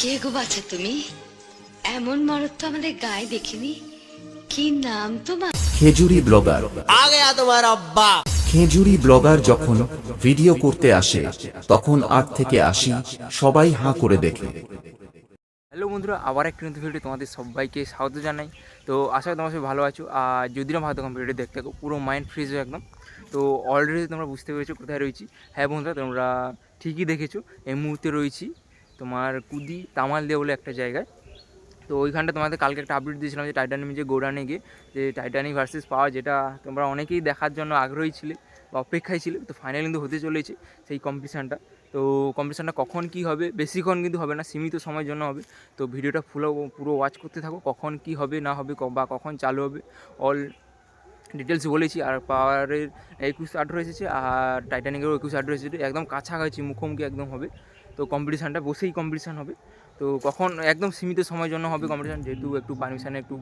কে গো বাছা তুমি? এমন মরদ তো আমাদের গায়ে দেখিনি। কি নাম তোমার? খেজুরি ব্লগার। आ गया तुम्हारा अब्बा। খেজুরি ব্লগার যখন ভিডিও করতে আসে তখন 8 থেকে 80 সবাই হাঁ করে দেখে। হ্যালো বন্ধুরা, আবার একটা নতুন ভিডিও তোমাদের সবাইকে স্বাগত জানাই। তো আশা করি তোমার সবাই ভালো আছো। আর যদি না ভালো তখন ভিডিওটি দেখতে থাকো, পুরো মাইন্ড ফ্রেশ হয়ে একদম। তো অলরেডি তোমরা বুঝতে পেরেছো কোথায় রয়েছি। হ্যাঁ বন্ধুরা, তোমরা ঠিকই দেখেছো, এই মুহূর্তে রয়েছি তোমার কুদি তামালদিয়া বলে একটা জায়গায়। তো ওইখানটা তোমাদের কালকে একটা আপডেট দিয়েছিলাম যে টাইটানিক যে গোডাউনে গিয়ে যে টাইটানিক ভার্সেস পাওয়ার, যেটা তোমরা অনেকেই দেখার জন্য আগ্রহী ছিলে বা অপেক্ষায় ছিলে। তো ফাইনাল কিন্তু হতে চলেছে সেই কম্পিটিশানটা। তো কম্পিটিশানটা কখন কী হবে, বেশিক্ষণ কিন্তু হবে না, সীমিত সময়ের জন্য হবে। তো ভিডিওটা পুরো ওয়াচ করতে থাকো, কখন কী হবে না হবে বা কখন চালু হবে অল ডিটেলস বলেছি। আর পাওয়ারের 21-18 এসেছে আর টাইটানিকেরও 21-18 এসেছে, একদম কাছাকাছি মুখোমুখি একদম হবে। তো কম্পিটিশানটা বসেই কম্পিটিশান হবে। তো কখন একদম সীমিত সময়ের জন্য হবে কম্পিটিশান, যেহেতু একটু পারমিশানে একটু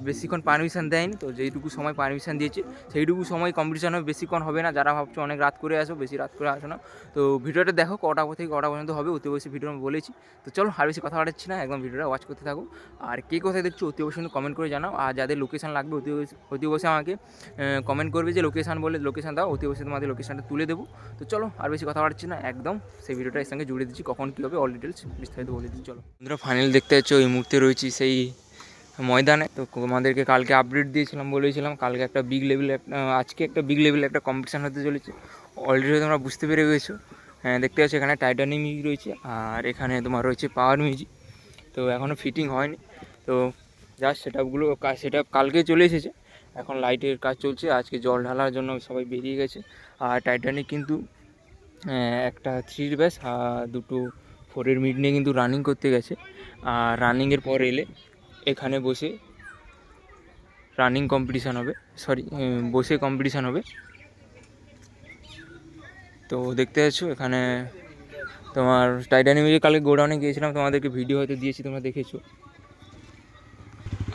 বেশিক্ষণ পারমিশান দেয়নি। তো যেইটুকু সময় পারমিশান দিয়েছে সেইটুকু সময় কম্পিটিশান হবে, বেশিক্ষণ হবে না। যারা ভাবছো অনেক রাত করে আসো, বেশি রাত করে আসো না। তো ভিডিওটা দেখো কটা থেকে কটা পর্যন্ত হবে, অতি অবশ্যই ভিডিও আমি বলেছি। তো চলো আর বেশি কথা বাড়াচ্ছি না, একদম ভিডিওটা ওয়াচ করতে থাকো। আর কে কোথায় দেখছো অতি অবশ্যই কিন্তু কমেন্ট করে জানাও। আর যাদের লোকেশান লাগবে অতি অবশ্যই আমাকে কমেন্ট করবে যে লোকেশান বলে লোকেশান দাও, অতি অবশ্যই তোমাদের লোকেশানটা তুলে দেবো। তো চলো আর বেশি কথা বাড়াচ্ছি না, একদম সেই ভিডিওটা এর সঙ্গে জুড়ে দিচ্ছি, কখন কী হবে অল ডিটেলস বিস্তারিত বলে দিচ্ছি। চলো বন্ধুরা, ফাইনাল দেখতে পাচ্ছ এই মুহূর্তে রয়েছি সেই ময়দানে। তো আমাদেরকে কালকে আপডেট দিয়েছিলাম, বলেছিলাম কালকে একটা বিগ লেভেল আজকে একটা বিগ লেভেল একটা কম্পিটিশান হতে চলেছে। অলরেডি তোমরা বুঝতে পেরে গেছো। হ্যাঁ, দেখতে পাচ্ছ এখানে টাইটানিক মিউজিক রয়েছে আর এখানে তোমার রয়েছে পাওয়ার মিউজিক। তো এখনও ফিটিং হয়নি। তো জাস্ট সেটআপ কালকে চলে এসেছে। এখন লাইটের কাজ চলছে, আজকে জল ঢালার জন্য সবাই বেরিয়ে গেছে। আর টাইটানিক কিন্তু একটা 3 ব্যাস আর 2 4 মিড নিয়ে কিন্তু রানিং করতে গেছে। আর রানিংয়ের পর এলে এখানে বসে রানিং কম্পিটিশান হবে, বসে কম্পিটিশান হবে। তো দেখতে পাচ্ছ এখানে তোমার টাইটানিক মিউজিক কালকে গোডাউনে গিয়েছিলাম, তোমাদেরকে ভিডিও হয়তো দিয়েছি, তোমরা দেখেছো।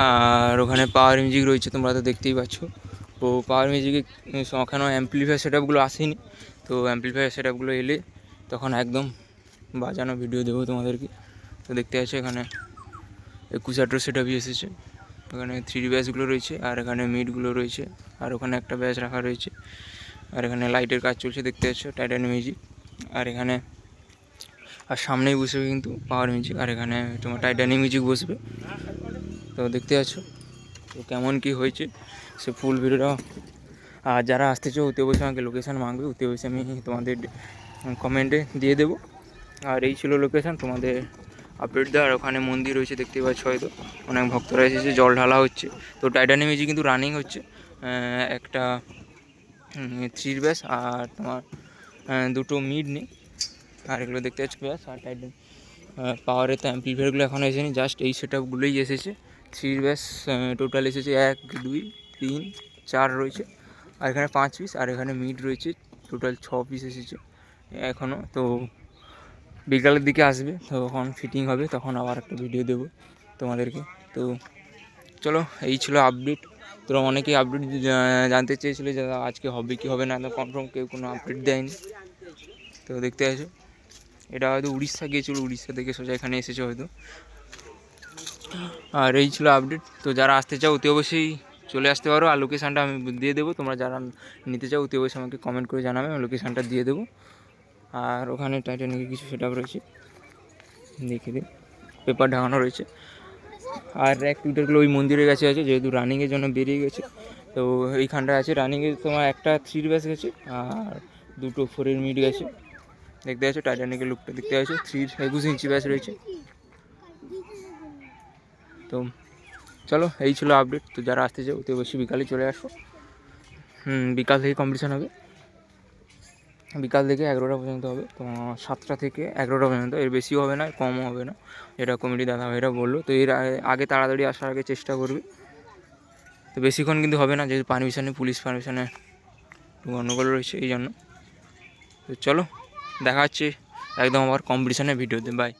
আর ওখানে পাওয়ার মিউজিক রয়েছে, তোমরা তো দেখতেই পাচ্ছ। তো পাওয়ার মিউজিকে ওখানেও অ্যাম্পলিফায়ার সেটআপগুলো আসেনি। তো অ্যাম্পলিফায়ার সেটআপগুলো এলে তখন একদম বাজানো ভিডিও দেবো তোমাদেরকে। তো দেখতে পাচ্ছ এখানে 21-18 সেটআপই এসেছে। ওখানে 3 ব্যাচগুলো রয়েছে আর এখানে মিডগুলো রয়েছে আর ওখানে একটা ব্যাচ রাখা রয়েছে। আর এখানে লাইটের কাজ চলছে, দেখতে পাচ্ছ টাইটানিক মিউজিক। আর এখানে আর সামনেই বসবে কিন্তু পাওয়ার মিউজিক, আর এখানে তোমার টাইটানিক মিউজিক বসবে। তো দেখতে পাচ্ছ তো কেমন কী হয়েছে সে ফুল ভিডিওটা। আর যারা আসতে চাও অতি অবশ্যই আমাকে লোকেশান মাগবে, অতি অবশ্যই আমি তোমাদের কমেন্টে দিয়ে দেবো। আর এই ছিল লোকেশান তোমাদের আপডেট দেওয়ার। ওখানে মন্দির রয়েছে, দেখতে পাচ্ছ হয়তো অনেক ভক্তরা এসেছে, জল ঢালা হচ্ছে। তো টাইটানিক মিউজিক কিন্তু রানিং হচ্ছে, একটা 3 ব্যাস আর তোমার 2 মিড নেই। আর এগুলো দেখতে পাচ্ছ ব্যাস। আর টাইটানিক পাওয়ারের তো অ্যাম্পলিফায়ারগুলো এখনও এসেনি, জাস্ট এই সেটআপগুলোই এসেছে। 3 ব্যাস টোটাল এসেছে 1 2 3 4 রয়েছে। আর এখানে 5 পিস আর এখানে মিড রয়েছে, টোটাল 6 পিস এসেছে এখনও। তো বিকালের দিকে আসবে, তখন ফিটিং হবে, তখন আবার একটা ভিডিও দেবো তোমাদেরকে। তো চলো এই ছিল আপডেট। তোরা অনেকেই আপডেট জানতে চেয়েছিলো যে আজকে হবে কি হবে না, কনফার্ম কেউ কোনো আপডেট দেয়নি। তো দেখতে আসো, এটা হয়তো উড়িষ্যা গিয়েছিলো, উড়িষ্যা থেকে সোজা এখানে এসেছে হয়তো। আর এই ছিল আপডেট। তো যারা আসতে চাও অতি অবশ্যই চলে আসতে পারো, আর লোকেশানটা আমি দিয়ে দেবো। তোমরা যারা নিতে চাও অতি অবশ্যই আমাকে কমেন্ট করে জানাবে, আমি লোকেশানটা দিয়ে দেবো। আর ওখানে টাইটানিকের কিছু সেটআপ রয়েছে, দেখে দিন, পেপার ঢাকানো রয়েছে। আর এক টুইটারগুলো ওই মন্দিরের কাছে আছে, যেহেতু রানিংয়ের জন্য বেরিয়ে গেছে। তো এইখানটা আছে রানিংয়ে তোমার একটা 3 ব্যাস গেছে আর 2 4 মিড গেছে। দেখতে পাচ্ছ টাইটানিকের লুকটা, দেখতে পাচ্ছ 21 ইঞ্চি ব্যাস রয়েছে। তো চলো এই ছিল আপডেট। তো যারা আসতে চাও অতি অবশ্যই বিকালে চলে আসো। বিকাল থেকে কম্পিটিশান হবে, বিকাল থেকে 11টা পর্যন্ত হবে। তো 7টা থেকে 11টা পর্যন্ত, এর বেশিও হবে না কমও হবে না, এটা কমিটি দাদা ভাইরা বললো। তো এর আগে তাড়াতাড়ি আসার আগে চেষ্টা করবে। তো বেশিক্ষণ কিন্তু হবে না, যেহেতু পারমিশনে পুলিশ পারমিশনে গণ্ডগোল রয়েছে এই জন্য। তো চলো দেখা হচ্ছে একদম আবার কম্পিটিশানের ভিডিওতে, বাই।